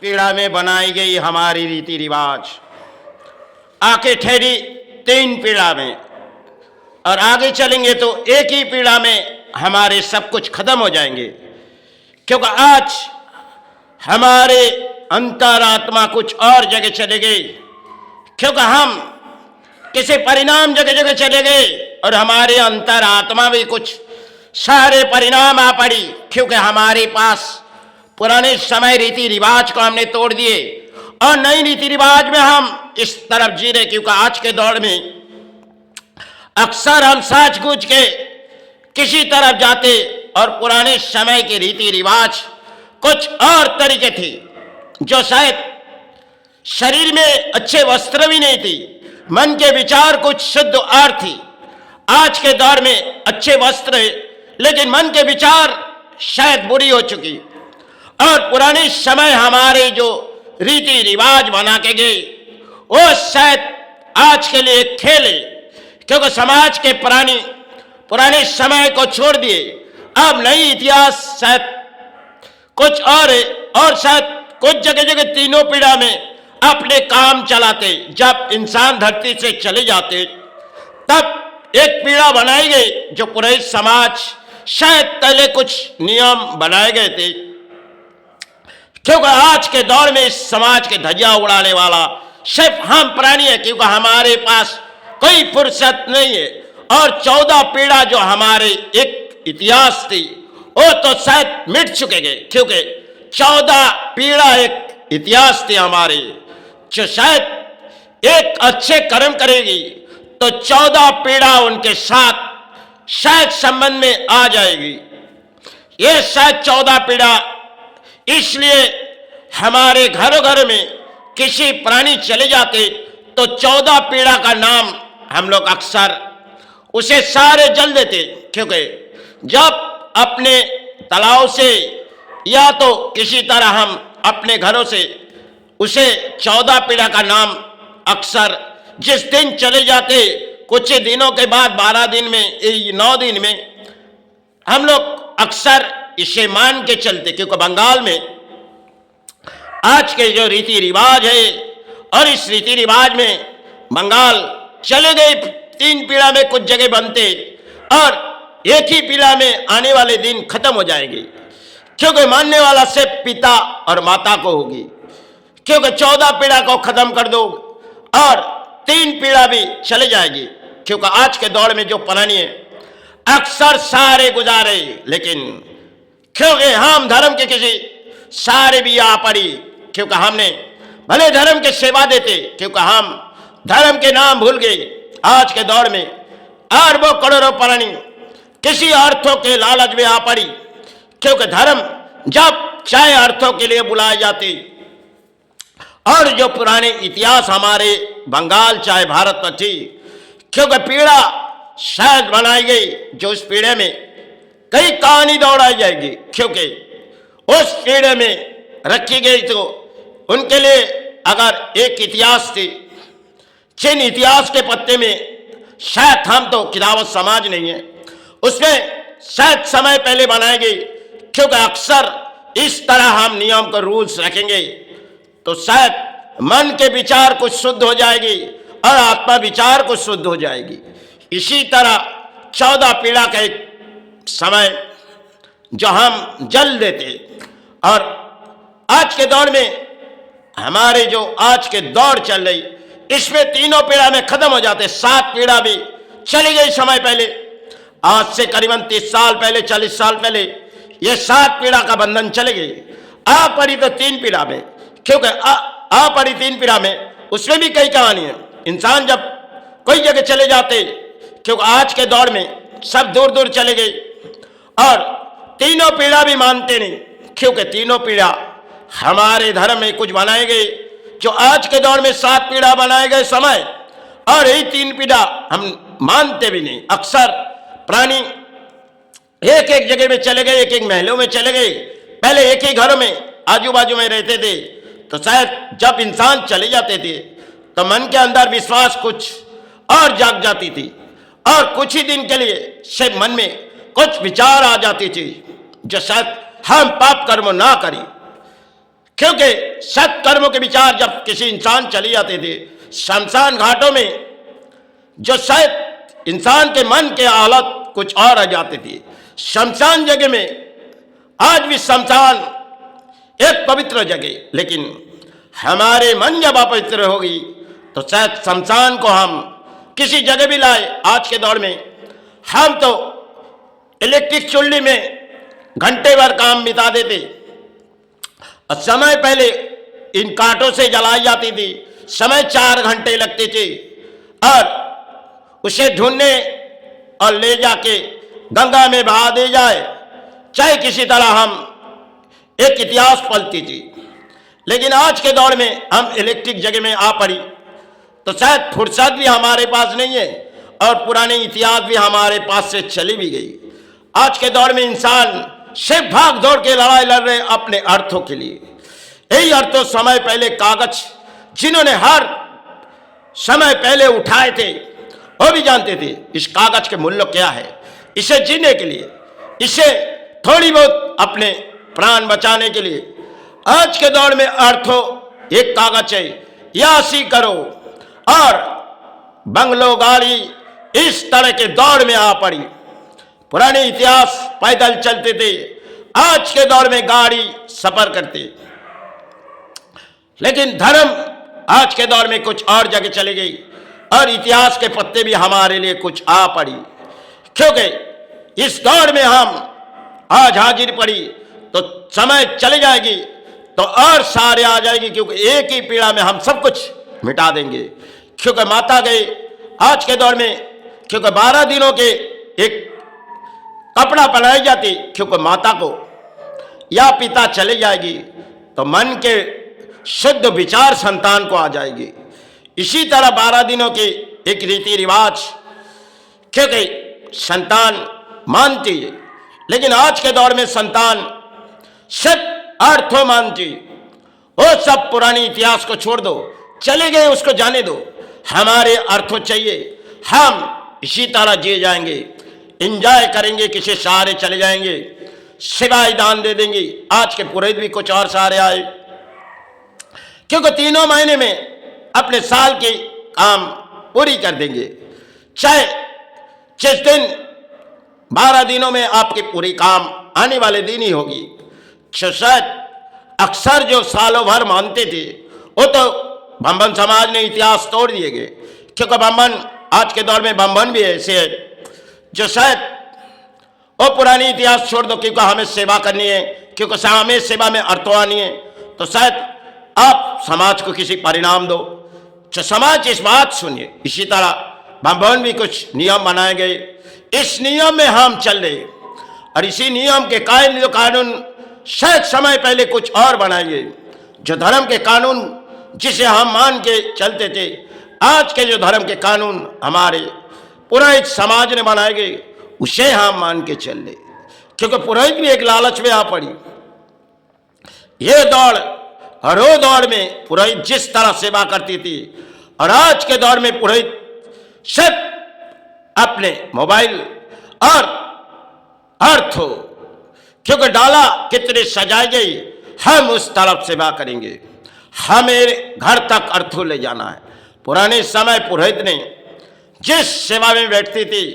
पीढ़ा में बनाई गई हमारी रीति रिवाज आके ठहरी 3 पीढ़ा में, और आगे चलेंगे तो एक ही पीढ़ा में हमारे सब कुछ खत्म हो जाएंगे, क्योंकि आज हमारे अंतरात्मा कुछ और जगह चले गए, क्योंकि हम किसी परिणाम जगह जगह चले गए और हमारे अंतरात्मा भी कुछ सारे परिणाम आ पड़ी, क्योंकि हमारे पास पुराने समय रीति रिवाज को हमने तोड़ दिए और नई रीति रिवाज में हम इस तरफ जी रहे। क्योंकि आज के दौर में अक्सर हम साच गूंज के किसी तरफ जाते और पुराने समय के रीति रिवाज कुछ और तरीके थे, जो शायद शरीर में अच्छे वस्त्र भी नहीं थी, मन के विचार कुछ शुद्ध और थी। आज के दौर में अच्छे वस्त्र है लेकिन मन के विचार शायद बुरी हो चुकी, और पुराने समय हमारे जो रीति रिवाज बना के गए वो शायद आज के लिए एक खेल है, क्योंकि समाज के पुराने समय को छोड़ दिए अब नई इतिहास शायद कुछ और है, और शायद कुछ जगह जगह तीनों पीढ़ा में अपने काम चलाते। जब इंसान धरती से चले जाते तब एक पीढ़ा बनाई गई, जो पूरे समाज शायद पहले कुछ नियम बनाए गए थे, क्योंकि आज के दौर में इस समाज के धज्जियां उड़ाने वाला सिर्फ हम प्राणी है, क्योंकि हमारे पास कोई फुर्सत नहीं है। और 14 पीढ़ा जो हमारे एक इतिहास थी वो तो शायद मिट चुके गए, क्योंकि 14 पीढ़ा एक इतिहास थी हमारे, जो शायद एक अच्छे कर्म करेगी तो 14 पीढ़ा उनके साथ शायद संबंध में आ जाएगी। ये शायद 14 पीढ़ा इसलिए हमारे घरों घर में किसी प्राणी चले जाते तो 14 पीढ़ा का नाम हम लोग अक्सर उसे सारे जल देते, क्योंकि जब अपने तालाब से या तो किसी तरह हम अपने घरों से उसे 14 पीढ़ा का नाम अक्सर जिस दिन चले जाते, कुछ ही दिनों के बाद 12 दिन में 9 दिन में हम लोग अक्सर इसे मान के चलते, क्योंकि बंगाल में आज के जो रीति रिवाज है और इस रीति रिवाज में बंगाल चले गए 3 पीढ़ा में कुछ जगह बनते और एक ही पीढ़ा में आने वाले दिन खत्म हो जाएगी, क्योंकि मानने वाला सिर्फ पिता और माता को होगी, क्योंकि 14 पीढ़ा को खत्म कर दो और 3 पीढ़ा भी चले जाएगी। क्योंकि आज के दौर में जो पुरानी है अक्सर सारे गुजारे, लेकिन क्योंकि हम धर्म के किसी सारे भी आ पड़ी, क्योंकि हमने भले धर्म की सेवा देते, क्योंकि हम धर्म के नाम भूल गए। आज के दौर में अरबों करोड़ों प्राणी किसी अर्थों के लालच में आ पड़ी, क्योंकि धर्म जब चाहे अर्थों के लिए बुलाए जाते, और जो पुराने इतिहास हमारे बंगाल चाहे भारत में थी, क्योंकि पीढ़ा शायद बनाई गई जो उस पीढ़े में कई कहानी दौड़ाई जाएगी, क्योंकि उस पीढ़े में रखी गई तो उनके लिए अगर एक इतिहास थी, जिन इतिहास के पत्ते में शायद हम तो किताबत समाज नहीं है, उसमें शायद समय पहले बनाई गई, क्योंकि अक्सर इस तरह हम नियम को रूल्स रखेंगे तो शायद मन के विचार कुछ शुद्ध हो जाएगी और आत्मा विचार कुछ शुद्ध हो जाएगी। इसी तरह 14 पीढ़ा का एक समय जो हम जल देते, और आज के दौर में हमारे जो आज के दौर चल रही इसमें तीनों पीढ़ा में खत्म हो जाते। 7 पीढ़ा भी चली गई समय पहले, आज से करीबन 30 साल पहले 40 साल पहले ये 7 पीढ़ा का बंधन चले गई। आ पड़ी तो 3 पीढ़ा में, क्योंकि आ पड़ी 3 पीढ़ा में उसमें भी कई कहानी है। इंसान जब कोई जगह चले जाते, क्योंकि आज के दौर में सब दूर दूर चले गए और तीनों पीढ़ा भी मानते नहीं, क्योंकि तीनों पीढ़ा हमारे धर्म में कुछ बनाए गए जो आज के दौर में 7 पीढ़ा बनाए गए समय, और यही 3 पीढ़ा हम मानते भी नहीं। अक्सर प्राणी एक एक जगह में चले गए, एक एक महलों में चले गए, पहले एक ही घरों में आजू बाजू में रहते थे, तो शायद जब इंसान चले जाते थे तो मन के अंदर विश्वास कुछ और जाग जाती थी, और कुछ ही दिन के लिए सिर्फ मन में कुछ विचार आ जाती थी जो शायद हम पाप कर्म ना करें, क्योंकि सत्कर्मों के विचार जब किसी इंसान चले जाते थे शमशान घाटों में, जो शायद इंसान के मन के हालत कुछ और आ जाते थे। शमशान जगह में, आज भी शमशान एक पवित्र जगह, लेकिन हमारे मन जब अपवित्र होगी तो शायद शमशान को हम किसी जगह भी लाए। आज के दौर में हम तो इलेक्ट्रिक चुल्ली में घंटे भर काम बिता देते, और समय पहले इन कांटों से जलाई जाती थी, समय 4 घंटे लगते थे, और उसे ढूंढने और ले जाके गंगा में बहा दे जाए, चाहे किसी तरह हम एक इतिहास पलती थी। लेकिन आज के दौर में हम इलेक्ट्रिक जगह में आ पड़ी तो शायद फुर्सत भी हमारे पास नहीं है, और पुराने इतिहास भी हमारे पास से चली भी गई। आज के दौर में इंसान सिर्फ भाग दौड़ के लड़ाई लड़ रहे अपने अर्थों के लिए। यही अर्थों समय पहले कागज जिन्होंने हर समय पहले उठाए थे वो भी जानते थे इस कागज के मूल्य क्या है। इसे जीने के लिए, इसे थोड़ी बहुत अपने प्राण बचाने के लिए आज के दौर में अर्थों एक कागज है, यासी करो, और बंगलो गाड़ी इस तरह के दौर में आ पड़ी। पुराने इतिहास पैदल चलते थे, आज के दौर में गाड़ी सफर करते। लेकिन धर्म आज के दौर में कुछ और जगह चली गई, और इतिहास के पत्ते भी हमारे लिए कुछ आ पड़ी। क्योंकि इस दौर में हम आज हाजिर पड़ी तो समय चले जाएगी तो और सारे आ जाएगी, क्योंकि एक ही पीड़ा में हम सब कुछ मिटा देंगे। क्योंकि माता गए आज के दौर में, क्योंकि 12 दिनों के एक कपड़ा पहनाई जाती, क्योंकि माता को या पिता चले जाएगी तो मन के शुद्ध विचार संतान को आ जाएगी। इसी तरह 12 दिनों के एक रीति रिवाज, क्योंकि संतान मानती है, लेकिन आज के दौर में संतान सिर्फ अर्थों मानती। वो सब पुरानी इतिहास को छोड़ दो, चले गए उसको जाने दो, हमारे अर्थों चाहिए। हम इसी तरह जिए जाएंगे, एंजॉय करेंगे, किसी सहारे चले जाएंगे, सिवाय दान दे देंगे। आज के पुरोहित भी कुछ और सहारे आए, क्योंकि 3 महीने में अपने साल की काम पूरी कर देंगे। चाहे जिस दिन 12 दिनों में आपकी पूरी काम आने वाले दिन ही होगी। शायद अक्सर जो सालों भर मानते थे वो तो ब्राह्मण समाज ने इतिहास तोड़ दिए गए, क्योंकि ब्राह्मण आज के दौर में ब्राह्मण भी ऐसे है जो शायद वो पुरानी इतिहास छोड़ दो, क्योंकि हमें सेवा करनी है, क्योंकि हमें सेवा में अर्थों आनी है, तो शायद आप समाज को किसी परिणाम दो। तो समाज इस बात सुनिए। इसी तरह ब्राह्मण भी कुछ नियम बनाए गए, इस नियम में हम चल रहे, और इसी नियम के कानून शायद समय पहले कुछ और बनाए। जो धर्म के कानून जिसे हम मान के चलते थे, आज के जो धर्म के कानून हमारे पुरोहित समाज ने बनाए गए उसे हम मान के चल रहे, क्योंकि पुरोहित भी एक लालच में आ पड़ी। ये दौड़ और वो दौड़ में पुरोहित जिस तरह सेवा करती थी, और आज के दौर में पुरोहित सिर्फ अपने मोबाइल और अर्थ हो, क्योंकि डाला कितने सजाई गई, हम उस तरफ सेवा करेंगे, हमें घर तक अर्थों ले जाना है। पुराने समय पुरोहित ने जिस सेवा में बैठती थी,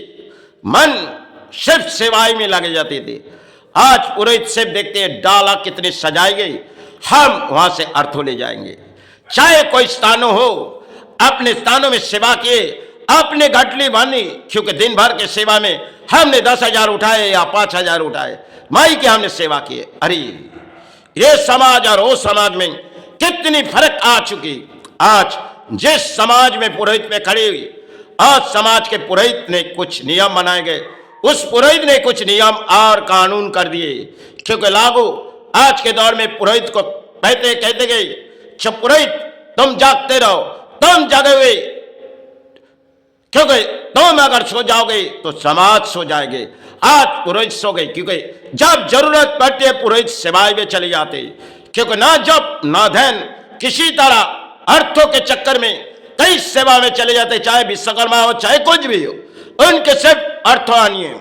मन सिर्फ सेवाई में लगे जाते थे। आज पुरोहित सिर्फ देखते हैं डाला कितनी सजाई गई, हम वहां से अर्थों ले जाएंगे। चाहे कोई स्थानों हो, अपने स्थानों में सेवा किए, अपने घटली बांधी, क्योंकि दिन भर के सेवा में हमने 10,000 उठाए या 5,000 उठाए, माई के हमने सेवा किए। अरे ये समाज और वो समाज में कितनी फर्क आ चुकी। आज जिस समाज में पुरोहित में खड़ी हुई, आज समाज के पुरोहित ने कुछ नियम बनाए गए, उस पुरोहित ने कुछ नियम और कानून कर दिए, क्योंकि लागू आज के दौर में पुरोहित को कहते गए, जब पुरोहित तुम जागते रहो, तुम जगे हुए, क्योंकि तुम अगर सो जाओगे तो समाज सो जाएंगे। आज पुरोहित सो गए, क्योंकि जब जरूरत पड़ती है पुरोहित सेवाएं में चले जाते, क्योंकि ना जब ना धन, किसी तरह अर्थों के चक्कर में कई सेवा में चले जाते, चाहे विश्वकर्मा हो चाहे कुछ भी हो, उनके सिर्फ अर्थ आनी है।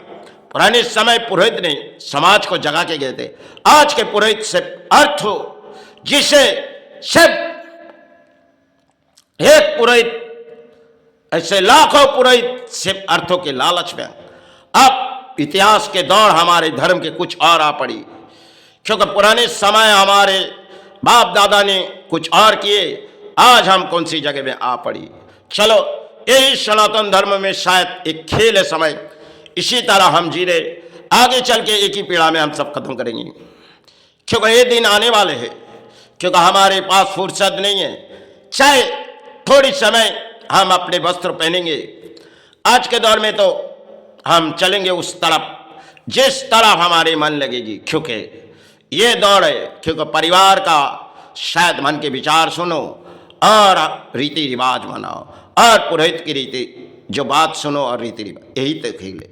पुराने समय पुरोहित ने समाज को जगा के गए थे, आज के पुरोहित सिर्फ अर्थ हो, जिसे सिर्फ एक पुरोहित, ऐसे लाखों पुरोहित सिर्फ अर्थों के लालच में। अब इतिहास के दौड़ हमारे धर्म के कुछ और आ पड़ी, क्योंकि पुराने समय हमारे बाप दादा ने कुछ और किए, आज हम कौन सी जगह में आ पड़ी। चलो, यही सनातन धर्म में शायद एक खेल है समय, इसी तरह हम जी रहे, आगे चल के एक ही पीढ़ा में हम सब खत्म करेंगे, क्योंकि ये दिन आने वाले हैं, क्योंकि हमारे पास फुर्सत नहीं है। चाहे थोड़ी समय हम अपने वस्त्र पहनेंगे, आज के दौर में तो हम चलेंगे उस तरफ जिस तरफ हमारे मन लगेगी, क्योंकि ये दौड़ है, क्योंकि परिवार का शायद मन के विचार सुनो और रीति रिवाज मनाओ, और पुरोहित की रीति जो बात सुनो और रीति रिवाज, यही तो खेल है।